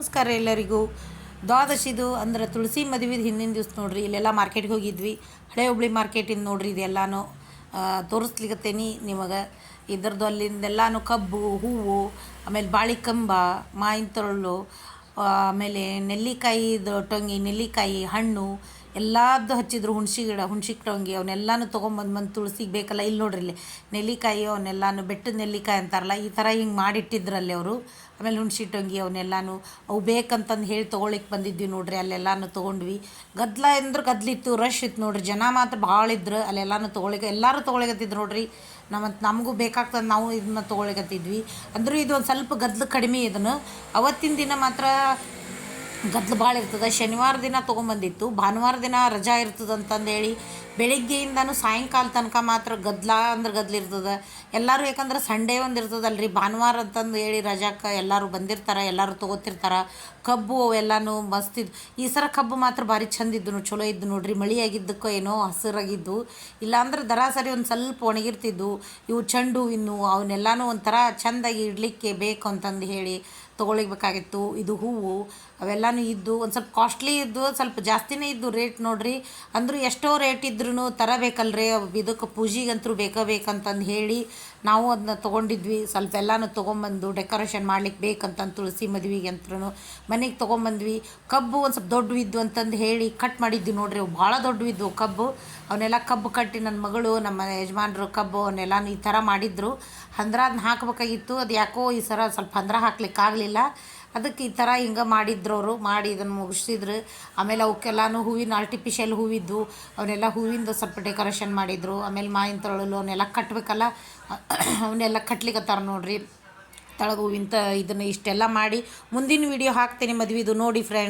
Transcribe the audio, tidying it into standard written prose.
ನಮಸ್ಕಾರ ಎಲ್ಲರಿಗೂ. ದ್ವಾದಶಿದು ಅಂದ್ರೆ ತುಳಸಿ ಮದುವೆದು ಹಿಂದಿನ ದಿವ್ಸ ನೋಡ್ರಿ, ಇಲ್ಲೆಲ್ಲ ಮಾರ್ಕೆಟ್ಗೆ ಹೋಗಿದ್ವಿ. ಹಳೆ ಹುಬ್ಳಿ ಮಾರ್ಕೆಟಿಂದ ನೋಡ್ರಿ ಇದೆಲ್ಲಾನು ತೋರಿಸ್ಲಿಕತ್ತೇನಿ ನಿಮಗೆ. ಇದ್ರದ್ದು ಅಲ್ಲಿಂದೆಲ್ಲಾನು ಕಬ್ಬು, ಹೂವು, ಆಮೇಲೆ ಬಾಳಿಕಂಬ, ಮಾವಿನ ತೊರಳು, ಆಮೇಲೆ ನೆಲ್ಲಿಕಾಯಿದು ಟೊಂಗಿ, ನೆಲ್ಲಿಕಾಯಿ ಹಣ್ಣು ಎಲ್ಲದ್ದು ಹಚ್ಚಿದ್ರು. ಹುಣ್ಸಿ ಗಿಡ, ಹುಣ್ಸಿ ಟೊಂಗಿ ಅವನ್ನೆಲ್ಲನೂ ತೊಗೊಂಬಂದು ತುಳಸಿಗೆ ಬೇಕಲ್ಲ. ಇಲ್ಲಿ ನೋಡ್ರಿ, ಇಲ್ಲಿ ನೆಲ್ಲಿಕಾಯಿ ಅವನ್ನೆಲ್ಲನೂ ಬೆಟ್ಟದ ನೆಲ್ಲಿಕಾಯಿ ಅಂತಾರಲ್ಲ, ಈ ಥರ ಹಿಂಗೆ ಮಾಡಿಟ್ಟಿದ್ರಲ್ಲಿ ಅವರು. ಆಮೇಲೆ ಹುಣ್ಸಿ ಟೊಂಗಿ ಅವನ್ನೆಲ್ಲನೂ ಅವು ಬೇಕಂತಂದು ಹೇಳಿ ತೊಗೊಳಿಕ್ಕೆ ಬಂದಿದ್ವಿ ನೋಡ್ರಿ. ಅಲ್ಲೆಲ್ಲನೂ ತೊಗೊಂಡ್ವಿ. ಗದ್ದಲ ಅಂದ್ರೆ ಗದ್ದಲಿತ್ತು, ರಶ್ ಇತ್ತು ನೋಡ್ರಿ. ಜನ ಮಾತ್ರ ಭಾಳ ಇದ್ರು. ಅಲ್ಲೆಲ್ಲನೂ ಎಲ್ಲರೂ ತೊಗೊಳಿಕತ್ತಿದ್ರು ನೋಡ್ರಿ. ನಮಗೂ ಬೇಕಾಗ್ತದೆ, ನಾವು ಇದನ್ನ ತೊಗೊಳಿಕತ್ತಿದ್ವಿ. ಅಂದರೂ ಇದು ಒಂದು ಸ್ವಲ್ಪ ಗದ್ದಲು ಕಡಿಮೆ. ಇದನ್ನು ಅವತ್ತಿನ ದಿನ ಮಾತ್ರ ಗದ್ದಲು ಭಾಳ ಇರ್ತದೆ. ಶನಿವಾರ ದಿನ ತೊಗೊಂಬಂದಿತ್ತು. ಭಾನುವಾರ ದಿನ ರಜಾ ಇರ್ತದೆ ಅಂತಂದೇಳಿ ಬೆಳಿಗ್ಗೆಯಿಂದನೂ ಸಾಯಂಕಾಲ ತನಕ ಮಾತ್ರ ಗದ್ದಲ ಅಂದ್ರೆ ಗದ್ದಲಿರ್ತದೆ. ಎಲ್ಲರೂ ಯಾಕಂದ್ರೆ ಸಂಡೇ ಒಂದು ಇರ್ತದಲ್ರಿ, ಭಾನುವಾರ ಅಂತಂದು ಹೇಳಿ ರಜಾಕ್ಕೆ ಎಲ್ಲರೂ ಬಂದಿರ್ತಾರೆ, ಎಲ್ಲರೂ ತೊಗೋತಿರ್ತಾರೆ. ಕಬ್ಬು ಅವೆಲ್ಲನೂ ಮಸ್ತಿದ್ದು. ಈ ಸಲ ಕಬ್ಬು ಮಾತ್ರ ಭಾರಿ ಚಂದ ಇದ್ದು, ಚಲೋ ಇದ್ದು ನೋಡ್ರಿ. ಮಳೆ ಆಗಿದ್ದಕ್ಕೋ ಏನೋ ಹಸಿರಾಗಿದ್ದು, ಇಲ್ಲಾಂದ್ರೆ ದರಾಸರಿ ಒಂದು ಸ್ವಲ್ಪ ಒಣಗಿರ್ತಿದ್ದು. ಇವು ಚೆಂಡು ಹೂವಿನ ಅವನ್ನೆಲ್ಲನೂ ಒಂಥರ ಚೆಂದಾಗಿ ಇಡಲಿಕ್ಕೆ ಬೇಕು ಅಂತಂದು ಹೇಳಿ ತೊಗೊಳಿಬೇಕಾಗಿತ್ತು. ಇದು ಹೂವು ಅವೆಲ್ಲನೂ ಇದ್ದು, ಒಂದು ಸ್ವಲ್ಪ ಕಾಸ್ಟ್ಲಿ ಇದ್ದು, ಸ್ವಲ್ಪ ಜಾಸ್ತಿನೇ ಇದ್ದು ರೇಟ್ ನೋಡ್ರಿ. ಅಂದರೂ ಎಷ್ಟೋ ರೇಟ್ ಇದ್ರೂ ತರಬೇಕಲ್ರಿ, ಇದಕ್ಕೆ ಪೂಜೆಗಂತೂ ಬೇಕಂತಂದು ಹೇಳಿ ನಾವು ಅದನ್ನ ತೊಗೊಂಡಿದ್ವಿ. ಸ್ವಲ್ಪ ಎಲ್ಲನೂ ತೊಗೊಂಬಂದು ಡೆಕೋರೇಷನ್ ಮಾಡ್ಲಿಕ್ಕೆ ಬೇಕಂತಂದು ತುಳಸಿ ಮದುವೆಗೆ ಅಂತೂ ಮನೆಗೆ ತೊಗೊಂಬಂದ್ವಿ. ಕಬ್ಬು ಒಂದು ಸ್ವಲ್ಪ ದೊಡ್ಡವಿದ್ದು ಅಂತಂದು ಹೇಳಿ ಕಟ್ ಮಾಡಿದ್ವಿ ನೋಡ್ರಿ. ಅವು ಭಾಳ ದೊಡ್ಡವಿದ್ದು ಕಬ್ಬು. ಅವನ್ನೆಲ್ಲ ಕಬ್ಬು ಕಟ್ಟಿ ನನ್ನ ಮಗಳು, ನಮ್ಮ ಯಜಮಾನ್ರು ಕಬ್ಬು ಅವನ್ನೆಲ್ಲನೂ ಈ ಥರ ಮಾಡಿದ್ರು. ಅದನ್ನ ಹಾಕಬೇಕಾಗಿತ್ತು. ಅದು ಯಾಕೋ ಈ ಸಲ ಸ್ವಲ್ಪ ಹಾಕ್ಲಿಕ್ಕೆ ಆಗಲಿಲ್ಲ. ಅದಕ್ಕೆ ಈ ಥರ ಹಿಂಗೆ ಮಾಡಿದ್ರು ಅವರು. ಮಾಡಿ ಇದನ್ನು ಮುಗಿಸಿದ್ರು. ಆಮೇಲೆ ಅವಕ್ಕೆಲ್ಲನೂ ಹೂವಿನ ಆರ್ಟಿಫಿಷಿಯಲ್ ಹೂವಿದ್ದು ಅವನ್ನೆಲ್ಲ ಹೂವಿಂದ ಸ್ವಲ್ಪ ಡೆಕೋರೇಷನ್ ಮಾಡಿದರು. ಆಮೇಲೆ ಮಾವಿನ ತೊಳಲು ಅವನ್ನೆಲ್ಲ ಕಟ್ಟಬೇಕಲ್ಲ, ಅವನ್ನೆಲ್ಲ ಕಟ್ಲಿಕ್ಕತ್ತಾರ ನೋಡ್ರಿ. ತಳಗ ಹೂವಿನ ಇದನ್ನು ಇಷ್ಟೆಲ್ಲ ಮಾಡಿ ಮುಂದಿನ ವೀಡಿಯೋ ಹಾಕ್ತೀನಿ ಮದುವೆದು ನೋಡಿ ಫ್ರೆಂಡ್ಸ್.